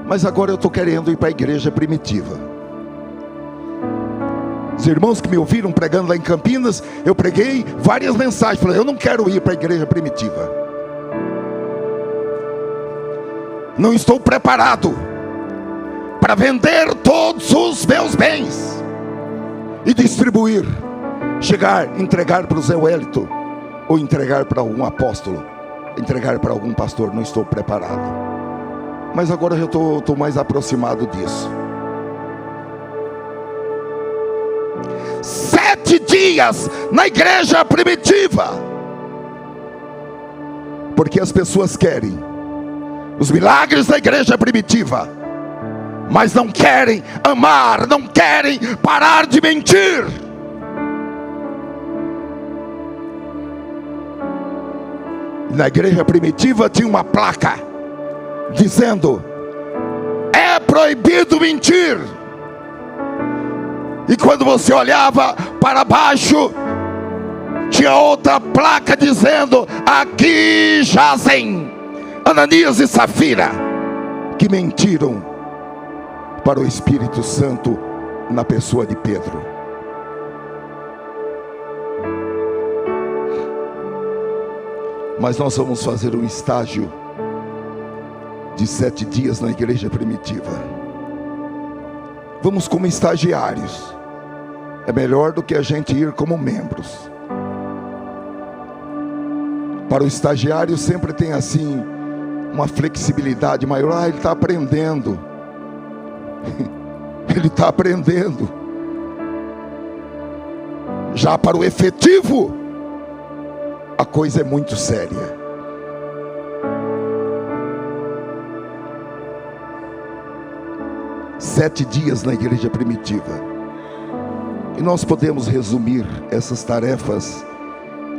Mas agora eu estou querendo ir para a igreja primitiva. Os irmãos que me ouviram pregando lá em Campinas, eu preguei várias mensagens, falei, eu não quero ir para a igreja primitiva, não estou preparado para vender todos os meus bens e distribuir, chegar, entregar para o Zé Wellington, ou entregar para algum apóstolo, entregar para algum pastor. Não estou preparado, mas agora já estou mais aproximado disso. 7 dias na igreja primitiva, porque as pessoas querem os milagres da igreja primitiva, mas não querem amar, não querem parar de mentir. Na igreja primitiva tinha uma placa dizendo: é proibido mentir. E quando você olhava para baixo, tinha outra placa dizendo: aqui jazem Ananias e Safira, que mentiram para o Espírito Santo na pessoa de Pedro. Mas nós vamos fazer um estágio de 7 dias na igreja primitiva. Vamos como estagiários. É melhor do que a gente ir como membros. Para o estagiário sempre tem assim uma flexibilidade maior. Ele está aprendendo. Ele está aprendendo. Já para o efetivo, a coisa é muito séria. Sete dias na igreja primitiva. E nós podemos resumir essas tarefas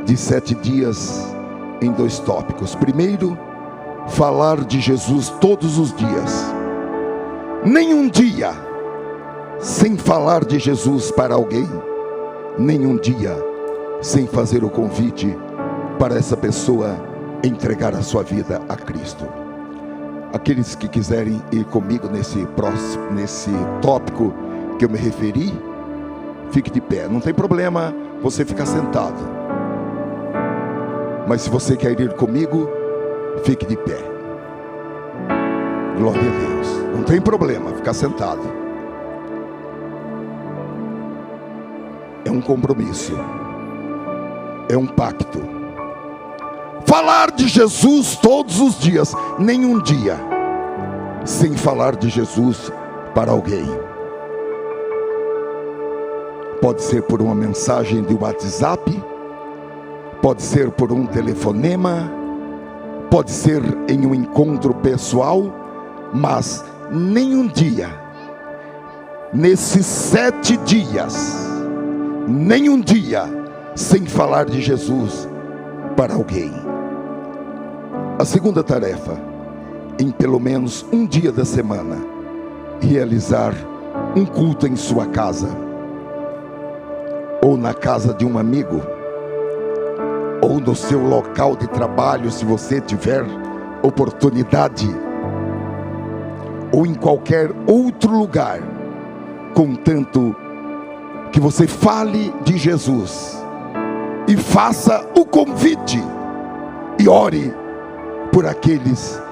de 7 dias em 2 tópicos. Primeiro, falar de Jesus todos os dias. Nenhum dia sem falar de Jesus para alguém. Nenhum dia sem fazer o convite para essa pessoa entregar a sua vida a Cristo. Aqueles que quiserem ir comigo nesse tópico que eu me referi, fique de pé. Não tem problema você ficar sentado. Mas se você quer ir comigo, fique de pé. Glória a Deus. Não tem problema ficar sentado. É um compromisso. É um pacto. Falar de Jesus todos os dias. Nenhum dia sem falar de Jesus para alguém. Pode ser por uma mensagem de WhatsApp, pode ser por um telefonema, pode ser em um encontro pessoal, mas nenhum dia, nesses 7 dias, nenhum dia sem falar de Jesus para alguém. A segunda tarefa, em pelo menos um dia da semana, realizar um culto em sua casa, ou na casa de um amigo, ou no seu local de trabalho, se você tiver oportunidade, ou em qualquer outro lugar, contanto que você fale de Jesus e faça o convite e ore por aqueles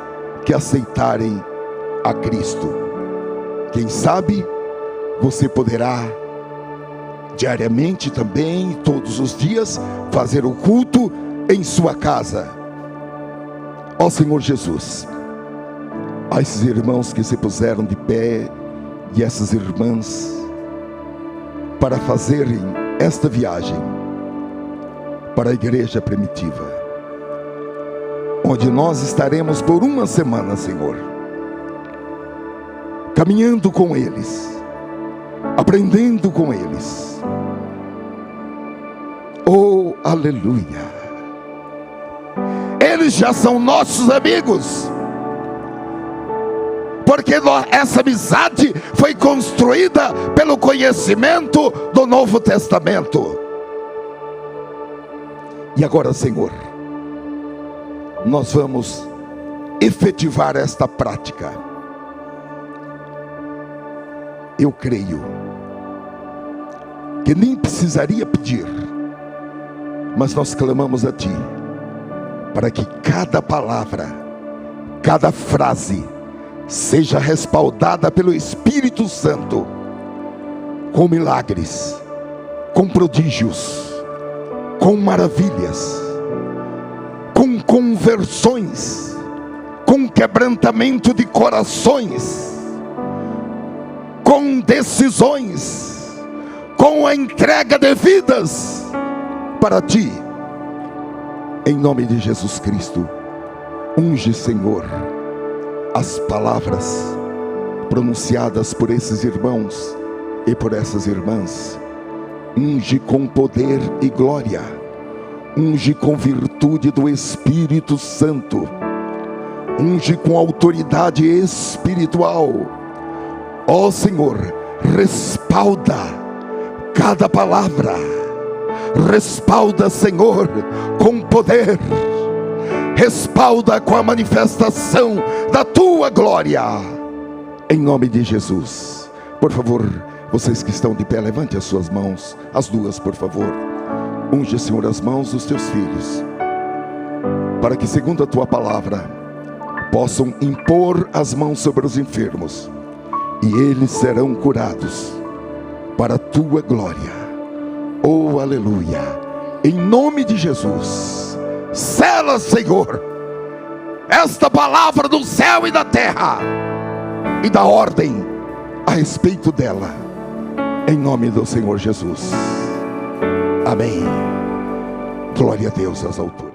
que aceitarem a Cristo. Quem sabe você poderá diariamente também, todos os dias, fazer o culto em sua casa. Ó Senhor Jesus, a esses irmãos que se puseram de pé e essas irmãs para fazerem esta viagem para a igreja primitiva, onde nós estaremos por uma semana, Senhor, caminhando com eles, aprendendo com eles. Oh, aleluia! Eles já são nossos amigos, porque essa amizade foi construída pelo conhecimento do Novo Testamento. E agora, Senhor, nós vamos efetivar esta prática. Eu creio que nem precisaria pedir, mas nós clamamos a Ti, para que cada palavra, cada frase, seja respaldada pelo Espírito Santo, com milagres, com prodígios, com maravilhas, com conversões, com quebrantamento de corações, com decisões, com a entrega de vidas para Ti. Em nome de Jesus Cristo, unge, Senhor, as palavras pronunciadas por esses irmãos e por essas irmãs. Unge com poder e glória, unge com virtude do Espírito Santo, unge com autoridade espiritual. Ó Senhor, respalda cada palavra. Respalda, Senhor, com poder. Respalda com a manifestação da tua glória. Em nome de Jesus. Por favor, vocês que estão de pé, levante as suas mãos, as duas, por favor. Unge, Senhor, as mãos dos teus filhos, para que, segundo a tua palavra, possam impor as mãos sobre os enfermos, e eles serão curados, para a tua glória. Oh, aleluia. Em nome de Jesus, sela, Senhor, esta palavra do céu e da terra, e da ordem a respeito dela, em nome do Senhor Jesus. Amém. Glória a Deus às alturas.